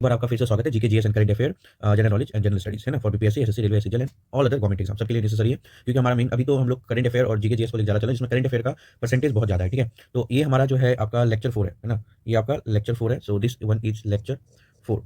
बार आपका फिर से स्वागत है GK GS and current affair, general knowledge and general studies है ना, for BPSC, SSC, railway, SSC and all other government exam सबके लिए नेसेसरी है। क्योंकि हमारा मेन अभी तो हम लोग करंट अफेयर और जीके जीएस को लेकर ज़्यादा चल रहे हैं, जिसमें करंट अफेयर का परसेंटेज बहुत ज़्यादा है। ठीक है, तो ये हमारा जो है आपका लेक्चर 4 है ना, ये आपका लेक्चर 4 है। So this one is lecture 4,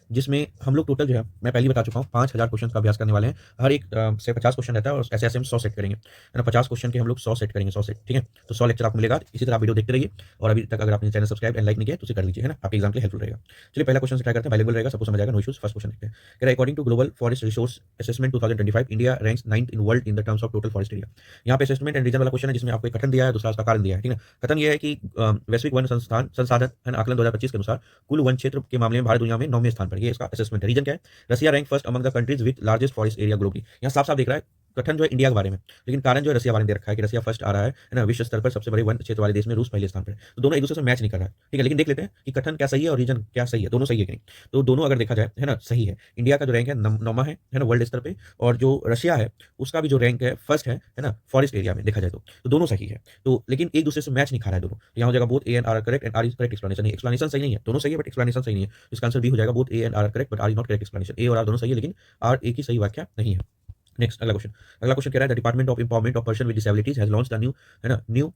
जिसमें हम लोग टोटल जो है, मैं पहले ही बता चुका हूँ, 5000 क्वेश्चन का अभ्यास करने वाले हैं। हर एक से 50 क्वेश्चन रहता है और ऐसे ऐसे हम 100 सेट करेंगे, है ना। 50 क्वेश्चन के हम लोग 100 सेट करेंगे, 100 सेट। ठीक है, तो 100 लेक्चर आपको मिलेगा। इसी तरह आप वीडियो देखते रहिए, और अभी तक अगर आपने चैनल सब्सक्राइब एंड लाइक नहीं किया तो उसे कर लीजिए, है ना, आपके एग्जाम के लिए हेल्पफुल रहेगा। चलिए पहला क्वेश्चन से ट्राई करते हैं, बाइलिंगुअल रहेगा, सबको समझ आएगा, नो इश्यूज। फर्स्ट क्वेश्चन देखते हैं। कह रहा है according to global forest resource assessment 2025 India ranks 9th in world in the terms of total forest area. यहाँ पे असेसमेंट एंड रीजन वाला क्वेश्चन है, जिसमें आपको एक कथन दिया है, दूसरा उसका कारण दिया है। ठीक है, कथन ये है कि वैश्विक वन संस्थान संसाधन एंड आकलन 2025 के अनुसार कुल वन क्षेत्र के मामले में भारत दुनिया में 9वें स्थान पर। ये इसका असेसमेंट है। रीजन क्या है? Russia rank first among the countries with largest forest area globally. यहाँ साफ साफ दिख रहा है कथन जो है इंडिया के बारे में, लेकिन कारण जो है रसिया बारे में दे रखा है कि रसिया फर्स्ट आ रहा है ना, विश्व स्तर पर सबसे बड़े वन क्षेत्र वाले देश में रूस पहले स्थान पर है। तो दोनों एक दूसरे से मैच नहीं कर रहा है। ठीक है, लेकिन देख लेते हैं कि कथन क्या सही है और रीजन क्या सही है, दोनों सही है कि नहीं। तो दोनों अगर देखा जाए, है ना, सही है। इंडिया का जो रैंक है नौमा है ना, वर्ल्ड स्तर पे, और जो रशिया है उसका भी जो रैंक है फर्स्ट है ना, फॉरेस्ट एरिया में देखा जाए तो दोनों सही है। तो लेकिन एक दूसरे से मैच नहीं खा रहा है दोनों। तो यहाँ हो जाएगा both A and R correct and R is correct explanation. Explanation सही नहीं है, दोनों सही है बट एक्सप्लेनेशन सही नहीं है। इसका आंसर बी हो जाएगा, both A and R correct but R is not correct explanation. A और आर दोनों सही है, लेकिन आर एक ही सही व्याख्या नहीं है। नेक्स्ट अगला क्वेश्चन कह रहा है the department of empowerment of person with disabilities has launched the new, है ना, new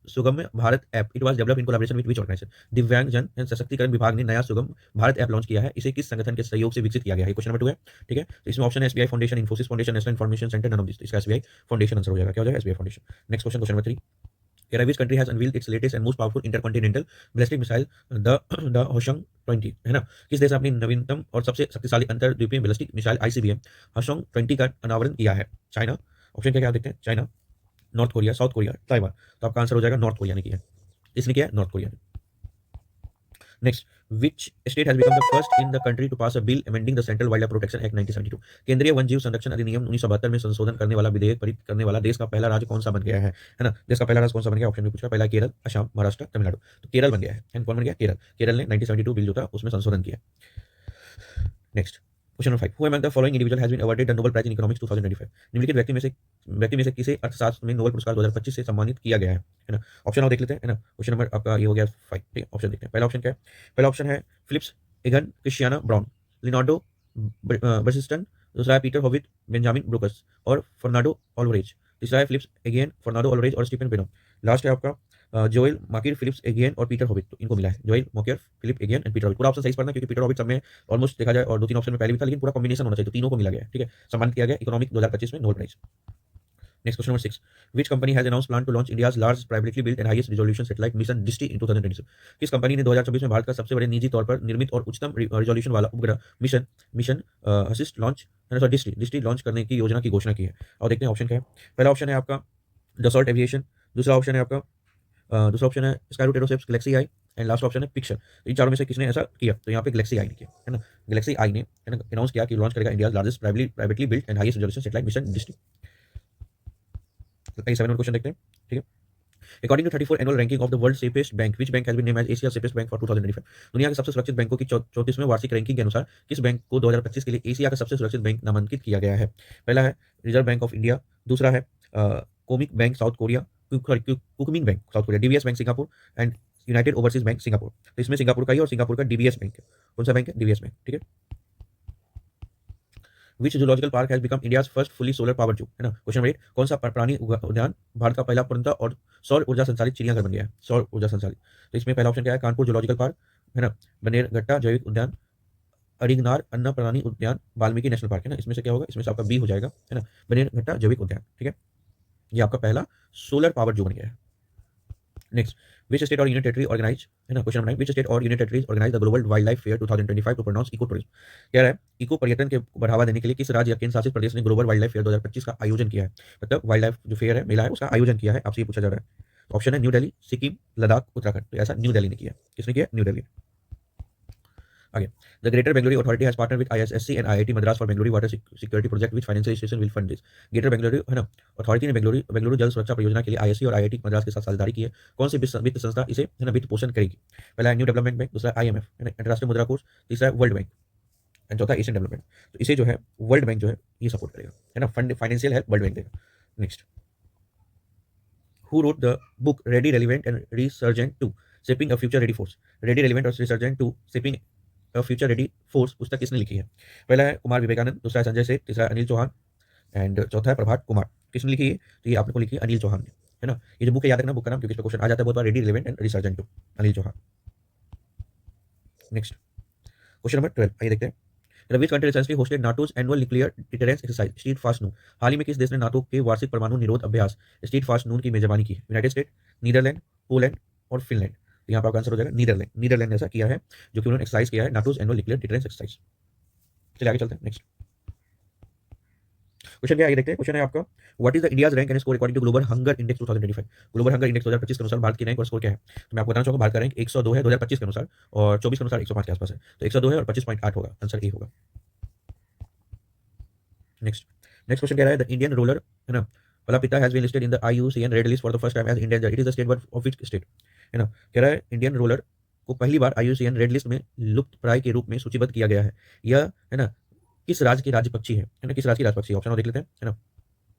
Sugamya Bharat app. It was developed in collaboration with which organisation? Divyang Jan and सशक्तिकरण विभाग ने नया सुगम भारत ऐप लॉन्च किया है। इसे किस संगठन के सहयोग से विकसित किया गया है? क्वेश्चन नंबर 2 है। ठीक है, तो इसमें ऑप्शन है SBI Foundation, Infosys Foundation, National Information Centre, none of this. इसका एसबीआई फाउंडेशन आंसर हो जाएगा। क्या हो जाएगा? SBI Foundation. Next question number 3। Which country has unveiled its latest and most powerful intercontinental ballistic missile, the Hwasong 20, है ना? किस देश ने अपनी नवीनतम और सबसे शक्तिशाली अंतर्द्वीपीय बैलिस्टिक मिसाइल आईसीबीएम Hwasong 20 का अनावरण किया है? चाइना। ऑप्शन क्या क्या देखते हैं? China, north Korea, south Korea, Taiwan. तो आपका आंसर हो जाएगा नॉर्थ कोरिया ने किया है। इसने किया है नॉर्थ कोरिया ने। Next, which state has become the first in the country to pass a bill amending the central wild life protection act 1972? केंद्रीय वन जीव संरक्षण अधिनियम 1972 में संशोधन करने वाला विधेयक पारित करने वाला देश का पहला राज्य कौन सा बन गया है ना? देश का पहला राज्य कौन सा बन गया? ऑप्शन में पूछा, पहला केरल, असम, महाराष्ट्र, तमिलनाडु। तो केरल बन गया है। एंड कौन बन गया? केरल। केरल ने 1972 बिल जो था उसमें संशोधन किया। Next question number 5। Who among the following individual has been awarded the Nobel prize in economics 2025? निम्नलिखित व्यक्ति में से किसे अर्थशास्त्र में नोबेल पुरस्कार 2025 से सम्मानित किया गया है ना? ऑप्शन और देख लेते हैं, है ना। क्वेश्चन नंबर आपका ये हो गया 5। ठीक है, ऑप्शन देखते हैं। पहला ऑप्शन क्या है? पहला ऑप्शन है फिलिप्स एगन, क्रिस्टियाना ब्राउन, लिनार्डो बर्सिस्टन। दूसरा है पीटर होविट, बेंजामिन ब्रूकस और फर्नांडो ऑल्वरेज। तीसरा है फिलिप्स एगेन, फर्नांडो ऑल्वरेज और स्टीफन बेनम। लास्ट है आपका जोएल माकिर, फिलिप्स एगेन और पीटर होविट। तो इनको मिला है Joel Mokyr, Philippe Aghion and Peter Howitt. पूरा ऑप्शन सही पढ़ना, क्योंकि पीटर होविट सब में ऑलमोस्ट देखा जाए और 2-3 ऑप्शन में पहले भी था, लेकिन पूरा कॉम्बिनेशन होना चाहिए, तो तीनों को मिला गया है। ठीक है, सम्मानित किया गया इकोनॉमिक 2025 में Nobel prize. Next question number 6। Which company has announce plan to launch India's large privately built and highest resolution satellite mission Drishti in 2026? किस कंपनी ने 2024 में भारत का सबसे बड़े निजी तौर पर निर्मित और उच्चतम रिजोल्यूशन वाला उपग्रह मिशन मिशन असिस्ट लॉन्च, दृष्टि दृष्टि लॉन्च करने की योजना की घोषणा की है? और देखते हैं ऑप्शन क्या है। पहला ऑप्शन है आपका डसॉल्ट एविएशन। दूसरा ऑप्शन है आपका दूसरा ऑप्शन है Skyroot aerospace, Galaxy I. And last option है पिक्चर। तो इन चारों में से किसने ऐसा किया? तो यहाँ पे गैलेक्सी आई ने किया, है ना। गैलेक्सी आई ने, है ना, अनाउंस किया कि लॉन्च करेगा India largest privately built and highest resolution satellite mission Drishti. 7 question देखते हैं। ठीक है, according to 34 annual ranking of the world safest bank, which bank has been named as Asia safest bank for 2025? दुनिया के सबसे सुरक्षित बैंकों की 34वें वार्षिक रैंकिंग के अनुसार किस बैंक को 2025 के लिए एशिया का सबसे सुरक्षित बैंक नामांकित किया गया है? पहला है रिजर्व बैंक ऑफ इंडिया। दूसरा है कोमिक bank South Korea, Kookmin bank South Korea, DBS bank Singapore and United Overseas bank Singapore. तो इसमें सिंगापुर का ही और सिंगापुर का डीबीएस बैंक है। कौन सा बैंक है? DBS bank. ठीक है, which zoological park has become India's first fully solar power zoo, है ना। Question number 8। कौन सा प्राणी उद्यान भारत का पहला पूर्णतः और सौर ऊर्जा संचालित चिड़ियाघर बन गया है? सौर ऊर्जा संचालित। तो इसमें पहला ऑप्शन क्या है? कानपुर जूलॉजिकल पार्क, है ना, बनेरघट्टा जैविक उद्यान, अरिगनार अन्ना प्राणी उद्यान, वाल्मीकि नेशनल पार्क, है ना। इसमें से क्या होगा? इसमें से आपका बी हो जाएगा, है ना, बनेरघट्टा जैविक उद्यान। ठीक है, ये आपका पहला सोलर पावर जू बन गया है। नेक्स्ट, विच स्टेट और यूनियन टेरिटरी ऑर्गेनाइज, है ना, क्वेश्चन नंबर 9। विच स्टेट और union territories organise the global wild life fair 2025 to promote eco tourism? कह रहा है इको पर्यटन के बढ़ावा देने के लिए किस राज्य या केंद्र शासित प्रदेश ने ग्लोबल वाइल्ड लाइफ फेयर 2025 का आयोजन किया है? मतलब वाइल्ड लाइफ जो फेयर है, मेला है, उसका आयोजन किया है, आपसे ये पूछा जा रहा है। ऑप्शन है न्यू दिल्ली, सिक्किम, लद्दाख, उत्तराखंड। तो ऐसा न्यू दिल्ली ने किया। किसने किया? न्यू दिल्ली। आगे, the greater Bengaluru authority has partner with ISSC and IIT Madras for Bengaluru water security project which financial institution will fund this? Greater Bengaluru, है ना, अथॉरिटी ने बेंगलुरु बेंगलुरु जल सुरक्षा परियोजना के लिए आईएससी और आईआईटी मद्रास के साथ साझेदारी की है। कौन सी वित्त संस्था इसे, है ना, वित्त पोषण करेगी? पहला है न्यू डेवलपमेंट बैंक, दूसरा आईएमएफ, है ना, अंतर्राष्ट्रीय मुद्रा कोष, तीसरा है वर्ल्ड बैंक एंड चौथा एशियन डेवलपमेंट। तो इसे जो है वर्ल्ड बैंक जो है ये सपोर्ट करेगा, है ना, fund financial help world bank देगा। Next, who wrote the book Ready, Relevant and Resurgent to Shaping a Future Ready Force? Ready, Relevant और Resurgent to Shaping future ready force पुस्तक किसने लिखी है? पहला है कुमार विवेकानंद, दूसरा है संजय सेठ, तीसरा है अनिल चौहान एंड चौथा है प्रभात कुमार। किसने लिखी है? तो ये आपने को लिखी है अनिल चौहान ने, है ना। ये जो बुक है याद रखना बुक का नाम, क्योंकि इस पे क्वेश्चन आ जाता है बहुत बार, ready, relevant and resurgent to, Anil Chauhan. Next question number 12 आइए देखते हैं। Which country recently hosted NATO's annual nuclear deterrence exercise steadfast noon? हाल ही में किस देश ने नाटो के वार्षिक परमाणु निरोध अभ्यास स्ट्रीट फास्ट नून की मेजबानी की? यूनाइटेड स्टेट, नीदरलैंड, पोलैंड और फिनलैंड। तो यहाँ पर आपका आंसर हो जाएगा नीदरलैंड। नीदरलैंड ने ऐसा किया है जो कि उन्होंने एक्सरसाइज किया है, नाटोज एनुअल न्यूक्लियर डिटरेंस एक्सरसाइज। चलिए आगे चलते हैं। नेक्स्ट क्वेश्चन क्या आगे देखते हैं। क्वेश्चन है आपका, what is the India's rank and score according to global hunger index 2025? Global hunger index 2025 के अनुसार भारत की रैंक और स्कोर क्या है? तो मैं आपको बताना चाहूंगा भारत का रैंक 102 है 2025 के अनुसार, और 24 के अनुसार 105 के आसपास है। तो 102 है और 25.8 होगा, आंसर ए होगा। नेक्स्ट क्वेश्चन कह रहा है द इंडियन रोलर, है ना, Palapitta has been listed in the IUCN red list for the first time as Indian, it is the state bird of which state? है ना, कह रहा है इंडियन रोलर को पहली बार IUCN रेड लिस्ट में लुप्त प्राय के रूप में सूचीबद्ध किया गया है। यह, है ना, किस राज्य की राज्य पक्षी है ना, किस राज्य की राज्य पक्षी है? ऑप्शन देख लेते हैं, है ना।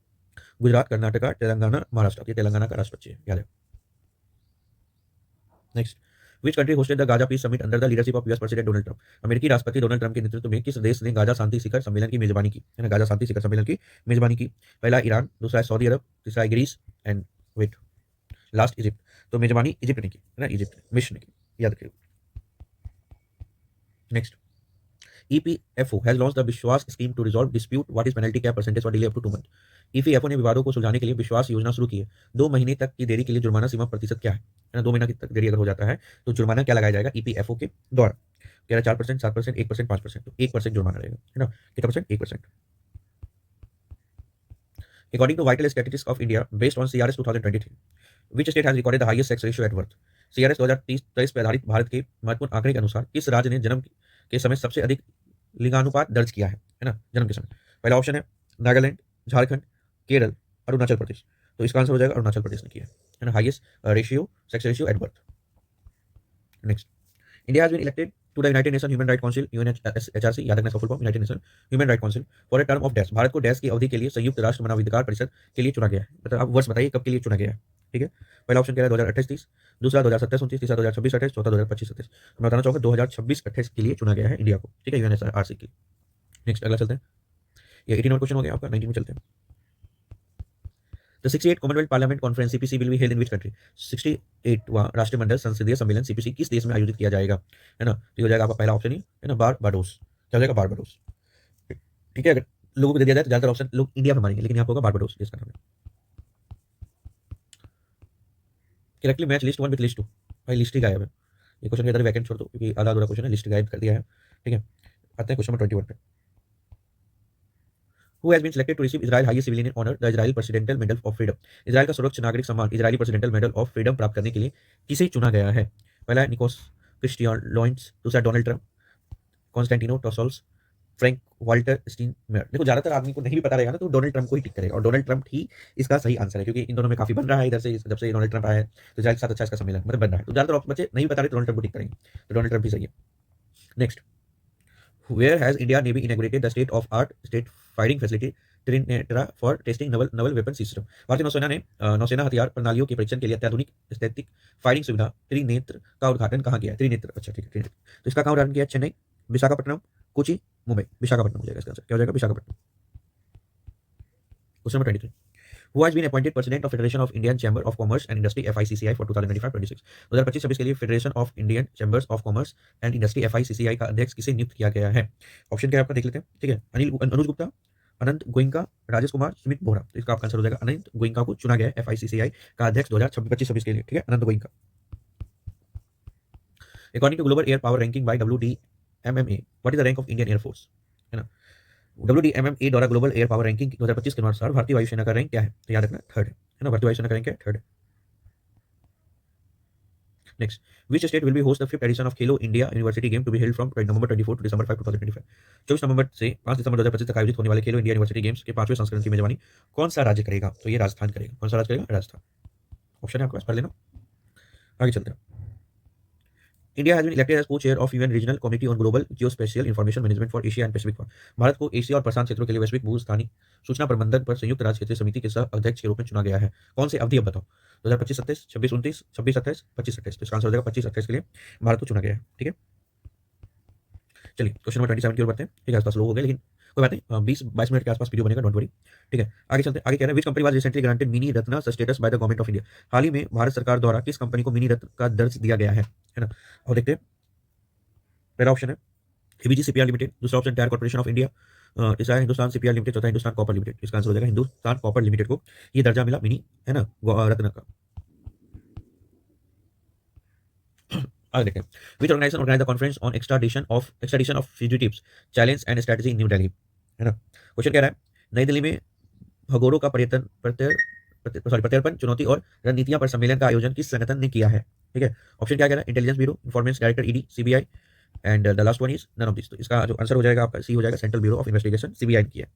गुजरात, कर्नाटका, तेलंगाना, महाराष्ट्र। ये तेलंगाना का राष्ट्र पक्षी है, याद है। Next, which country hosted the Gaza peace summit under the leadership of US president Donald Trump? अमेरिकी राष्ट्रपति डोनाल्ड ट्रंप के नेतृत्व में किस देश ने गाजा शांति शिखर सम्मेलन की मेजबानी की? है ना, गाजा शांति शिखर सम्मेलन की मेजबानी की। पहला ईरान, दूसरा है सऊदी अरब, तीसरा है Greece and wait last Egypt. तो मेजबानी इजिप्ट ने की, है ना, इजिप्ट मिस्र ने की, याद रखिएगा। Next, EPFO has launched the Vishwas scheme to resolve dispute, what is penalty cap percentage for delay up to 2 month? EPFO ने विवादों को सुलझाने के लिए विश्वास योजना शुरू की है। 2 महीने तक की देरी के लिए जुर्माना सीमा प्रतिशत क्या है? 2 महीना तक देरी अगर हो जाता है तो जुर्माना क्या लगाया जाएगा EPFO के द्वारा? कह रहा 4%, 7%, 1%, 5%। तो 1% जुर्माना रहेगा, है ना। कितना percent? 1%। According to vital statistics of India based on CRS 2023, which state has recorded the highest sex ratio at birth? CRS 2023 पर आधारित भारत के महत्वपूर्ण आंकड़े के अनुसार किस राज्य ने जन्म के समय सबसे अधिक लिंगानुपात दर्ज किया है ना, जन्म के समय? पहला ऑप्शन है नागालैंड, झारखंड, केरल, अरुणाचल प्रदेश। तो इसका आंसर हो जाएगा अरुणाचल प्रदेश ने किया है ना, highest ratio, sex ratio at birth. Next, India has been elected to the united nation human right council UNHRC, याद रखना full form, united nation human right council for a term of dash. Bharat को dash की अवधि के लिए संयुक्त राष्ट्र मानवाधिकार परिषद के लिए चुना गया है। मतलब आप वर्ष बताइए कब के लिए चुना गया है, ठीक है। पहला ऑप्शन कह रहा है 2028-30, दूसरा 2027-29, तीसरा 2026-28, चौथा 2025-27। मैं बताना चाहूँगा 2026-28 के लिए चुना गया है इंडिया को, ठीक है, UNHRC के। नेक्स्ट अगला चलते हैं, ये 18 नंबर क्वेश्चन हो गया आपका। 19 में चलते हैं। The 68 Commonwealth parliament conference CPC will be held in which country? 68वां राष्ट्रमंडल संसदीय सम्मेलन CPC किस देश में आयोजित किया जाएगा? है ना, तो हो जाएगा आपका पहला ऑप्शन ही, है ना, बारबाडोस। क्या हो जाएगा? बारबाडोस, ठीक है। अगर लोगों को दे दिया जाए तो ज्यादातर ऑप्शन लोग इंडिया में मारेंगे, लेकिन यहाँ पर होगा बारबाडोस देश का नाम है। Correctly match list 1 with list 2। भाई लिस्ट ही गायब है, ये क्वेश्चन के अंदर वैकेंट छोड़ दो क्योंकि आधा अधूरा क्वेश्चन है, लिस्ट गायब कर दिया है, ठीक है। आते हैं क्वेश्चन नंबर 21 पे। Who has been selected to receive Israel highest civilian honor, the Israel Presidential Medal of Freedom? Israel का सर्वोच्च नागरिक सम्मान Israeli presidential medal of freedom प्राप्त करने के लिए किसे चुना गया है? पहला है निकोस क्रिस्टियन लॉयंस, दूसरा डोनाल्ड ट्रंप, कॉन्स्टेंटिनो टोसोल्स, फ्रैंक वाल्टर स्टीनमेयर। देखो ज्यादातर आदमी को नहीं भी पता रहेगा ना तो डोनाल्ड ट्रंप को ही टिक करेगा, और डोनाल्ड ट्रंप ही इसका सही आंसर है, क्योंकि इन दोनों में काफी बन रहा है इधर से, जब से डोनाल्ड ट्रंप आया है तो इजराइल के साथ अच्छा इसका सम्मेलन मतलब बन रहा है। तो ज्यादातर बच्चे नहीं बता रहे, डोनाल्ड ट्रंप को टिक करेंगे, तो डोनाल्ड ट्रंप ही सही है। Next, where has India navy inaugurated the state of art state firing facility Trinetra for testing naval weapon system? भारतीय नौसेना ने नौसेना हथियार प्रणालियों के परीक्षण के लिए अत्याधुनिक स्थैतिक फायरिंग सुविधा त्रिनेत्र का उद्घाटन कहाँ किया है? त्रिनेत्र, अच्छा ठीक है, त्रिनेत्र। तो इसका कहाँ उद्घाटन किया? चेन्नई, विशाखापट्टनम, कोची, मुंबई। विशाखापट्टनम हो जाएगा इसका आंसर, क्या हो जाएगा? Visakhapatnam. Question number 23, Who has been appointed president of Federation of Indian Chamber of Commerce and Industry FICCI for 2025-26? 2025-26 के लिए federation of Indian chambers of commerce and industry FICCI का अध्यक्ष किसे नियुक्त किया गया है? ऑप्शन क्या है आपका देख लेते हैं, ठीक है। अनुज गुप्ता, अनंत गोइंका, राजेश कुमार, सुमित बोहरा। तो इसका आपका आंसर हो जाएगा अनंत गोइंका को चुना गया है FICCI का अध्यक्ष 2025-26 के लिए, ठीक है, Anant Goenka. According to global air power ranking by WDMMA, what is the rank of Indian air force? है ना, WDMMA द्वारा ग्लोबल एयर पावर रैंकिंग 2025 के अनुसार भारतीय वायुसेना का रैंक क्या है? तो याद रखना थर्ड है ना, भारतीय वायुसेना का रैंक क्या है? थर्ड है। Next, which state will be host the 5th edition of Khelo India university game to be held from November 24 to December 5, 2025? 24 नवंबर से 5 दिसंबर 2025 तक आयोजित होने वाले खेलो इंडिया यूनिवर्सिटी गेम्स के 5वें संस्करण की मेजबानी कौन सा राज्य करेगा? तो ये राजस्थान करेगा। कौन सा राज्य करेगा? राजस्थान। ऑप्शन है आपके पास, पढ़ लेना। आगे चलते हैं। India has been elected as co-chair of UN regional committee on global geospatial information management for Asia and Pacific. Bharat को एशिया और प्रशांत क्षेत्रों के लिए वैश्विक भू स्थानिक सूचना प्रबंधन पर संयुक्त राज्य क्षेत्रीय समिति के सह अध्यक्ष के रूप में चुना गया है। कौन से अवधि अब बताओ? 2025-27, 26-29, 26-27, 25-28। तो इसका आंसर हो जाएगा 25-28 के लिए भारत को चुना गया है, ठीक है। चलिए क्वेश्चन नंबर 27 की ओर बढ़ते हैं। ठीक है, आसपास लोग हो गए, लेकिन कोई बात नहीं, 20-22 मिनट के आसपास वीडियो बनेगा, डोंट वरी। ठीक है, आगे चलते हैं। आगे कह रहे हैं, which company was recently granted mini ratna status by the government of India. हाल ही में भारत सरकार द्वारा किस कंपनी को मिनी रत्न का दर्ज दिया गया है ना। और देखते हैं, पहला ऑप्शन है एबीजी सीपीआर लिमिटेड, दूसरा option tyre corporation of India, तीसरा है हिंदुस्तान सीपीआर लिमिटेड, चौथा हिंदुस्तान कॉपर लिमिटेड। इसका आंसर हो जाएगा हिंदुस्तान कॉपर लिमिटेड को ये दर्जा मिला मिनी, है ना, रत्न का। आगे देखते हैं, which organization organize the conference on extradition of fugitives challenge and strategy in New Delhi, है ना। क्वेश्चन कह रहा है, नई दिल्ली में भगोड़ों का प्रत्यर्पण, चुनौती और रणनीतियां पर सम्मेलन का आयोजन किस संगठन ने किया है। ठीक है, ऑप्शन क्या कह रहा है, intelligence bureau, information director ED, CBI, and the last one is none of this. तो इसका जो आंसर हो जाएगा आपका सी हो जाएगा, central bureau of investigation, CBI ने किया।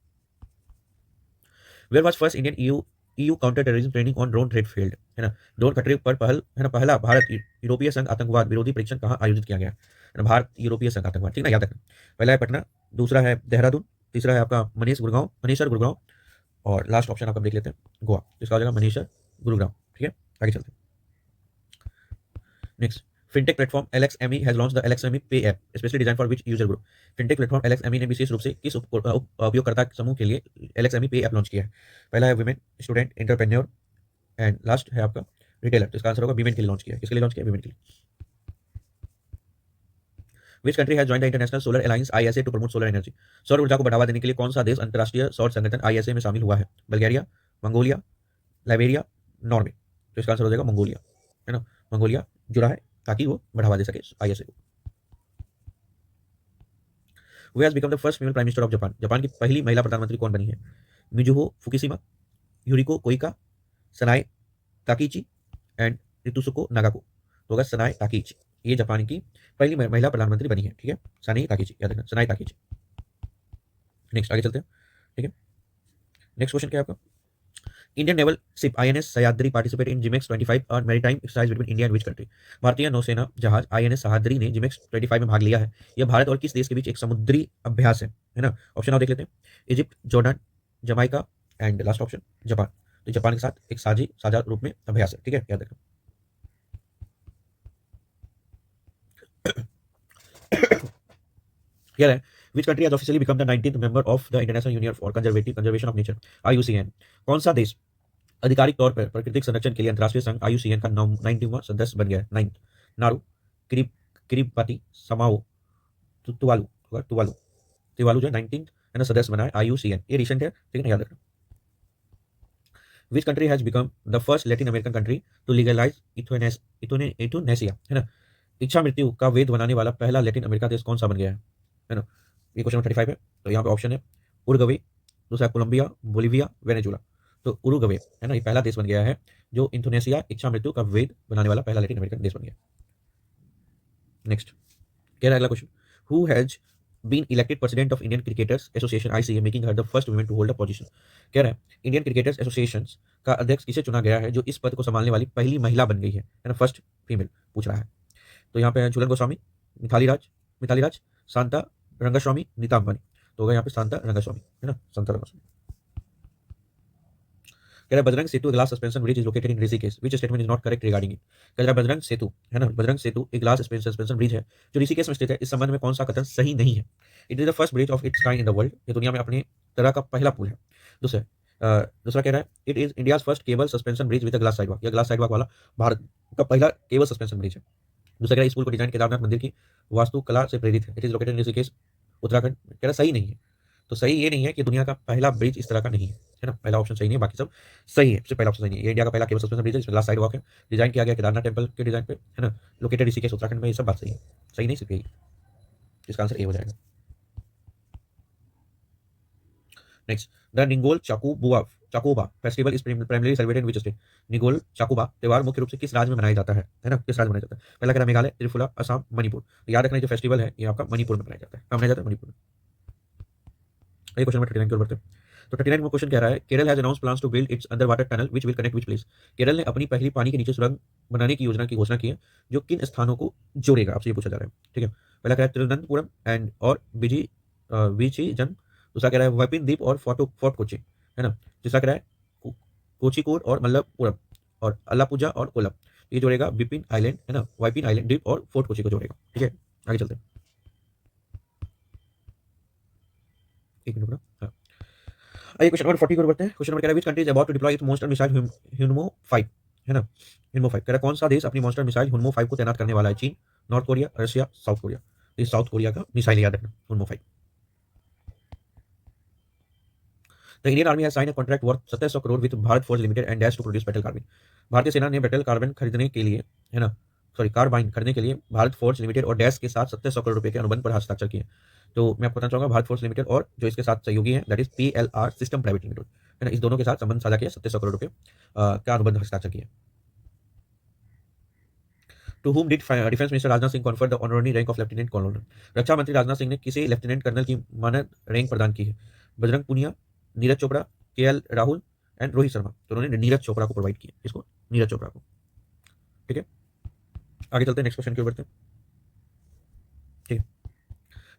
Where was first Indian EU counter terrorism training on drone threat field, है ना। ड्रोन खतरे पर पहला भारत यूरोपीय संघ आतंकवाद विरोधी परीक्षण कहाँ आयोजित किया गया है ना, भारत यूरोपीय संघ आतंकवाद, ठीक ना, याद रखना। पहला है पटना, दूसरा है देहरादून, तीसरा है आपका मनेसर गुड़गांव, और लास्ट ऑप्शन आप देख लेते हैं गोवा, इसका हो जाएगा मनेसर गुरुग्राम। ठीक है, आगे चलते हैं। Next, fintech platform LXME has launched the LXME Pay app, especially designed for which user group? Fintech platform LXME ने विशेष रूप से किस उपयोगकर्ता समूह के लिए LXME Pay ऐप लॉन्च किया है। पहला है women, student, entrepreneur, and last है आपका रिटेलर। तो इसका आंसर होगा वीमेन के लिए लॉन्च किया है। किसके लिए लॉन्च किया, वीमेन के लिए। Which country has joined the international solar alliance ISA to promote solar energy. सौर ऊर्जा को बढ़ावा देने के लिए कौन सा देश अंतर्राष्ट्रीय सौर संगठन ISA में शामिल हुआ है। Bulgaria, Mongolia, Liberia, Norway. तो इसका आंसर हो जाएगा मंगोलिया, है ना। मंगोलिया जुड़ा है ताकि वो बढ़ावा दे सके ISA को। Who has become the first female prime minister of Japan. Japan की पहली महिला प्रधानमंत्री कौन बनी है। Mizuho Fukushima, Yuriko Koike, Sanae Takaichi, and Ritsuko Nagako. तो होगा सनाए ताकीची, ये जापान की पहली महिला प्रधानमंत्री बनी है। ठीक है, सनाए ताकीची, याद रखना, सनाए ताकीची। नेक्स्ट आगे चलते हैं। ठीक है, नेक्स्ट क्वेश्चन क्या है आपका, Indian naval ship INS Sahyadri participate in JIMEX 25 और maritime exercise between India and which country. भारतीय नौसेना जहाज INS सह्याद्री ने जिमेक्स 25 में भाग लिया है। यह भारत और किस देश के बीच एक समुद्री अभ्यास है ना। ऑप्शन आप देख लेते हैं, Egypt, Jordan, Jamaica, and last option Japan. तो जापान के साथ एक साझा रूप में अभ्यास है। ठीक है, याद रखना। क्या है, which country has officially become the 19th member of the international union for conservation of nature IUCN। कौन सा देश आधिकारिक तौर पर प्राकृतिक संरक्षण के लिए अंतर्राष्ट्रीय संघ IUCN का 90वां सदस्य बन गया है। 9th, नारू, किरीबाती, समाओ, तुवालू, तुवालू जो 19th है ना सदस्य बना है IUCN। ये रिसेंट है, ठीक है, याद रखना। Which country has become the first Latin American country to legalise euthanasia, है ना। इच्छा मृत्यु का वैध बनाने वाला पहला लैटिन अमेरिका देश कौन सा बन गया है ना। ये क्वेश्चन 35 है। तो यहाँ पे ऑप्शन है उरुग्वे, दूसरा कोलंबिया, बोलिविया, वेनेजुला। तो उरुग्वे, है ना, ये पहला देश बन गया है जो इंडोनेशिया इच्छा मृत्यु का वैध बनाने वाला पहला लैटिन अमेरिकन देश बन गया। नेक्स्ट कह रहा है अगला question, who has been elected president of Indian cricketers association ICA making her the first women to hold a position. कह रहा है इंडियन क्रिकेटर्स एसोसिएशन का अध्यक्ष किसे चुना गया है जो इस पद को संभालने वाली पहली महिला बन गई है ना, फर्स्ट फीमेल पूछ रहा है। तो यहाँ पे झूलन गोस्वामी, मिताली राज, शांता रंगास्वामी, नीता अंबानी। तो होगा यहाँ पे शांता रंगास्वामी, है ना, शांता रंगास्वामी। कह रहा है Bajrang Setu glass suspension bridge is located in Rishikesh, which statement is not correct regarding it. कह रहा है बजरंग सेतु, है ना, बजरंग सेतु एक ग्लास सस्पेंशन ब्रिज है जो ऋषिकेश में स्थित है। इस संबंध में कौन सा कथन सही नहीं है। It is the first bridge of its kind in the world, ये दुनिया में अपने तरह का पहला पुल है। दूसरा कह रहा है it is India's first cable suspension bridge with glass sidewalk, यह ग्लास साइडवॉक वाला भारत का पहला केबल सस्पेंशन ब्रिज है। दूसरा कह रहा है इस पुल को डिजाइन केदारनाथ मंदिर की वास्तुकला से प्रेरित है। It is located in Rishikesh Uttarakhand. कह रहा सही नहीं है। तो सही ये नहीं है कि दुनिया का पहला ब्रिज इस तरह का नहीं है ना, पहला ऑप्शन सही नहीं है, बाकी सब सही है। सिर्फ पहला ऑप्शन सही नहीं है। ये इंडिया का पहला केबल सस्पेंशन ब्रिज है, इसमें ग्लास साइड वॉक है, डिजाइन किया गया केदारनाथ टेंपल के डिजाइन पे, है ना, लोकेटेड ऋषिकेश उत्तराखंड में। ये सब बात सही है, सही नहीं सिर्फ यही। इसका आंसर ए हो जाएगा। Next, the Ningol Chakouba festival is primarily celebrated in which state. Ningol Chakouba त्योहार मुख्य रूप से किस राज्य में मनाया जाता है ना, किस राज्य में मनाया जाता है। पहला कह रहा है मेघालय, त्रिपुरा, असम, मणिपुर। तो याद रखना जो फेस्टिवल है ये आपका मणिपुर में मनाया जाता है। कहाँ मनाया जाता है, मणिपुर में। ये क्वेश्चन नंबर 39 की ओर बढ़ते हैं। तो 39 में क्वेश्चन कह रहा है Kerala has announced plans to build its under water tunnel which will connect which place. Kerala ने अपनी पहली पानी के नीचे सुरंग बनाने की योजना की घोषणा की है जो किन स्थानों को जोड़ेगा, आपसे ये पूछा जा रहा है। ठीक है, पहला कह रहा है तिरुवनंतपुरम एंड और विची जन। दूसरा कह रहा है वैपिन द्वीप और फोर्ट कोची, है ना। तीसरा कह रहा है कोचिकोड और मल्लपुरम और अलापुजा और कोलम। ये जोड़ेगा विपिन आइलैंड, है ना, वैपिन आइलैंड द्वीप और फोर्ट कोची को जोड़ेगा। ठीक है, आगे चलते हैं। एक मिनट रुकना। हाँ, आइए क्वेश्चन नंबर 40 की ओर बढ़ते हैं। क्वेश्चन नंबर कह रहा है, which country is about to deploy its monster missile Hyunmoo 5, है ना, ह्यूनमो 5 कह रहा है कौन सा देश अपनी मॉन्स्टर मिसाइल ह्यूनमो 5 को तैनात करने वाला है? चीन, north Korea, Russia, south Korea. तो ये साउथ कोरिया का मिसाइल याद रखना, Hyunmoo 5। The Indian army has sign a contract worth 2700 crore with Bharat Forge Limited and dash to produce metal carbine. भारतीय सेना ने मेटल कार्बाइन खरीदने के लिए, है ना, सॉरी कार्बाइन खरीदने के लिए भारत फोर्ज लिमिटेड और डैश के साथ 2700 करोड़ रुपए के अनुबंध पर हस्ताक्षर किए। तो मैं आपको बताना चाहूंगा भारत फोर्ज लिमिटेड और जो इसके साथ सहयोगी है that is PLR system private limited, है ना, इस दोनों के साथ संबंध साझा किया, 2700 करोड़ रुपए का अनुबंध हस्ताक्षर किया। To whom did defence minister Rajnath Singh confer the honorary rank of lieutenant colonel? रक्षा मंत्री राजनाथ सिंह ने किसे लेफ्टिनेंट कर्नल की मानद रैंक प्रदान की है? Bajrang Punia, Neeraj Chopra, KL Rahul and Rohit Sharma. तो उन्होंने नीरज चोपड़ा को प्रोवाइड किया, इसको नीरज चोपड़ा को। ठीक है, आगे चलते हैं, नेक्स्ट क्वेश्चन की ओर बढ़ते हैं। ठीक है,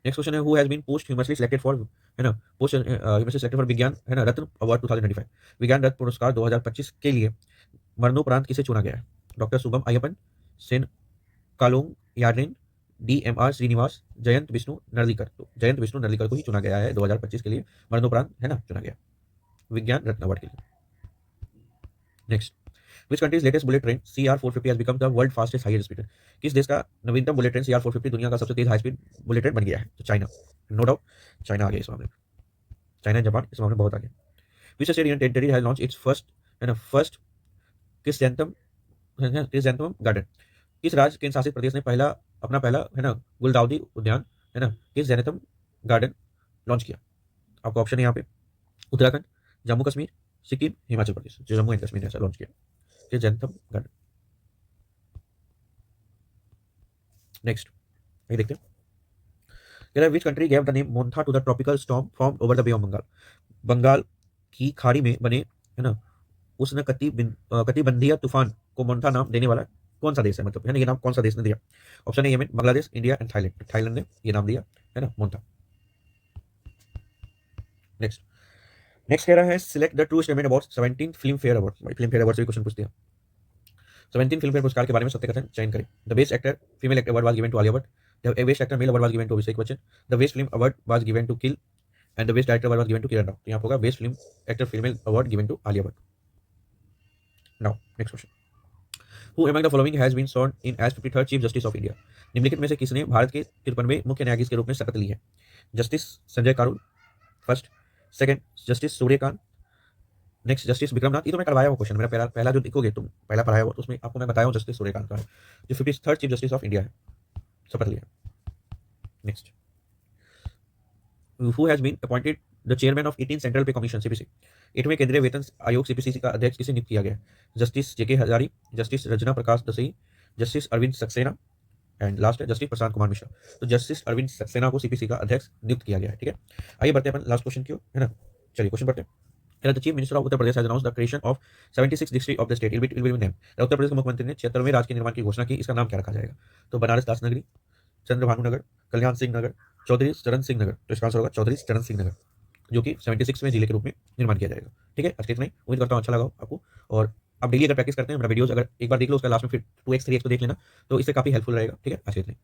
नेक्स्ट क्वेश्चन है, who has been posthumously selected for, है ना, पोस्ट ह्यूमसली सिलेक्टेड फॉर विज्ञान, है ना, रत्न अवार्ड 2025, विज्ञान रत्न पुरस्कार 2025 के लिए मरणोपरांत किसे चुना गया है? डॉक्टर शुभम अय्यप्पन, सेन कालोंग यार्डेन, DMR श्रीनिवास, जयंत विष्णु नर्लिकर। तो जयंत विष्णु नर्लिकर को ही चुना गया है 2025 के लिए मरणोपरांत, है ना, चुना गया विज्ञान रत्न अवार्ड के लिए। Next, which countries latest bullet train CR450 has become the world fastest highest speed? किस देश का नवीनतम बुलेट ट्रेन CR450 दुनिया का सबसे तेज हाई स्पीड बुलेट ट्रेन बन गया है? तो चाइना, नो डाउट, चाइना आ गया इस मामले में। चाइना एंड जापान इस मामले में बहुत आगे। Which state union territory has launch its first, है ना, फर्स्ट क्रिसैंथेमम गार्डन? किस राज्य केंद्र शासित प्रदेश ने पहला, है ना, गुलदाउदी उद्यान, है ना, किस जैनतम गार्डन लॉन्च किया? आपको ऑप्शन है यहाँ पे, उत्तराखंड, जम्मू कश्मीर, सिक्किम, हिमाचल प्रदेश। जो जम्मू एंड कश्मीर ने ऐसा लॉन्च किया, किस जैनतम गार्डन। नेक्स्ट, ये देखते हैं, कह रहा है which country gave the name Montha to the tropical storm formed over the bay of Bengal? Bengal की खाड़ी में बने, है ना, उष्ण कटिबंधीय तूफान को मोन्था नाम देने वाला कौन सा देश है, मतलब, है ना, ये नाम कौन सा देश ने दिया? ऑप्शन है Yemen, Bangladesh, India and Thailand. Thailand ने ये नाम दिया, है ना, मोन्था। नेक्स्ट, नेक्स्ट कह रहा है select the true statement about 17 film fair award. Film fair award से भी क्वेश्चन पूछते हैं। 17 फिल्म फेयर पुरस्कार के बारे में सत्य कथन चयन करें। The best actor female actor award was given to Alia Bhatt, the best actor male award was given to Abhishek Bachchan, the best film award was given to Kill and the best director award was given to Kiran Rao. तो यहाँ होगा best film actor female award given to Alia Bhatt. Now next question, who among the following has been sworn in as 53rd chief justice of India? निम्नलिखित में से किसने भारत के 53वें मुख्य न्यायाधीश के रूप में शपथ ली है? Justice Sanjay Karol first, second justice Suryakant, next justice Vikram Nath. ये तो मैं करवाया हूँ क्वेश्चन, मेरा पहला जो देखोगे तुम पहला पढ़ाया हुआ, तो उसमें आपको मैं बताया हूँ जस्टिस सूर्यकांत का है, जो 53rd chief justice of India है, शपथ लिया। Next, who has been appointed the chairman of 18 central pay commission CPC? 8वें केंद्रीय वेतन आयोग CPC का अध्यक्ष किसे नियुक्त किया गया है? Justice JK Hazari, justice Rajna Prakash Desai, justice Arvind Saxena and last है जस्टिस प्रशांत कुमार मिश्रा। तो जस्टिस अरविंद सक्सेना को CPC का अध्यक्ष नियुक्त किया गया है। ठीक है, आइए बढ़ते हैं अपन लास्ट क्वेश्चन की ओर, है ना। चलिए क्वेश्चन बढ़ते हैं। The chief minister of Uttar Pradesh has announced the creation of 76 district of the state will be name. Uttar Pradesh के मुख्यमंत्री ने 76वें राज्य के निर्माण की घोषणा की, इसका नाम क्या रखा जाएगा? तो बनारस दास नगरी, चंद्रभानु नगर, कल्याण सिंह नगर, चौधरी चरण सिंह नगर। तो इसका आंसर होगा चौधरी चरण सिंह नगर, जो कि 76वें जिले के रूप में निर्माण किया जाएगा। ठीक है, आज के इतना ही, उम्मीद करता हूँ अच्छा लगा हो आपको। और आप डेली अगर प्रैक्टिस करते हैं, मेरा वीडियोस अगर एक बार देख लो, उसका लास्ट में फिर 2x 3x को देख लेना, तो इससे काफी हेल्पफुल रहेगा। ठीक है, आज के इतना ही।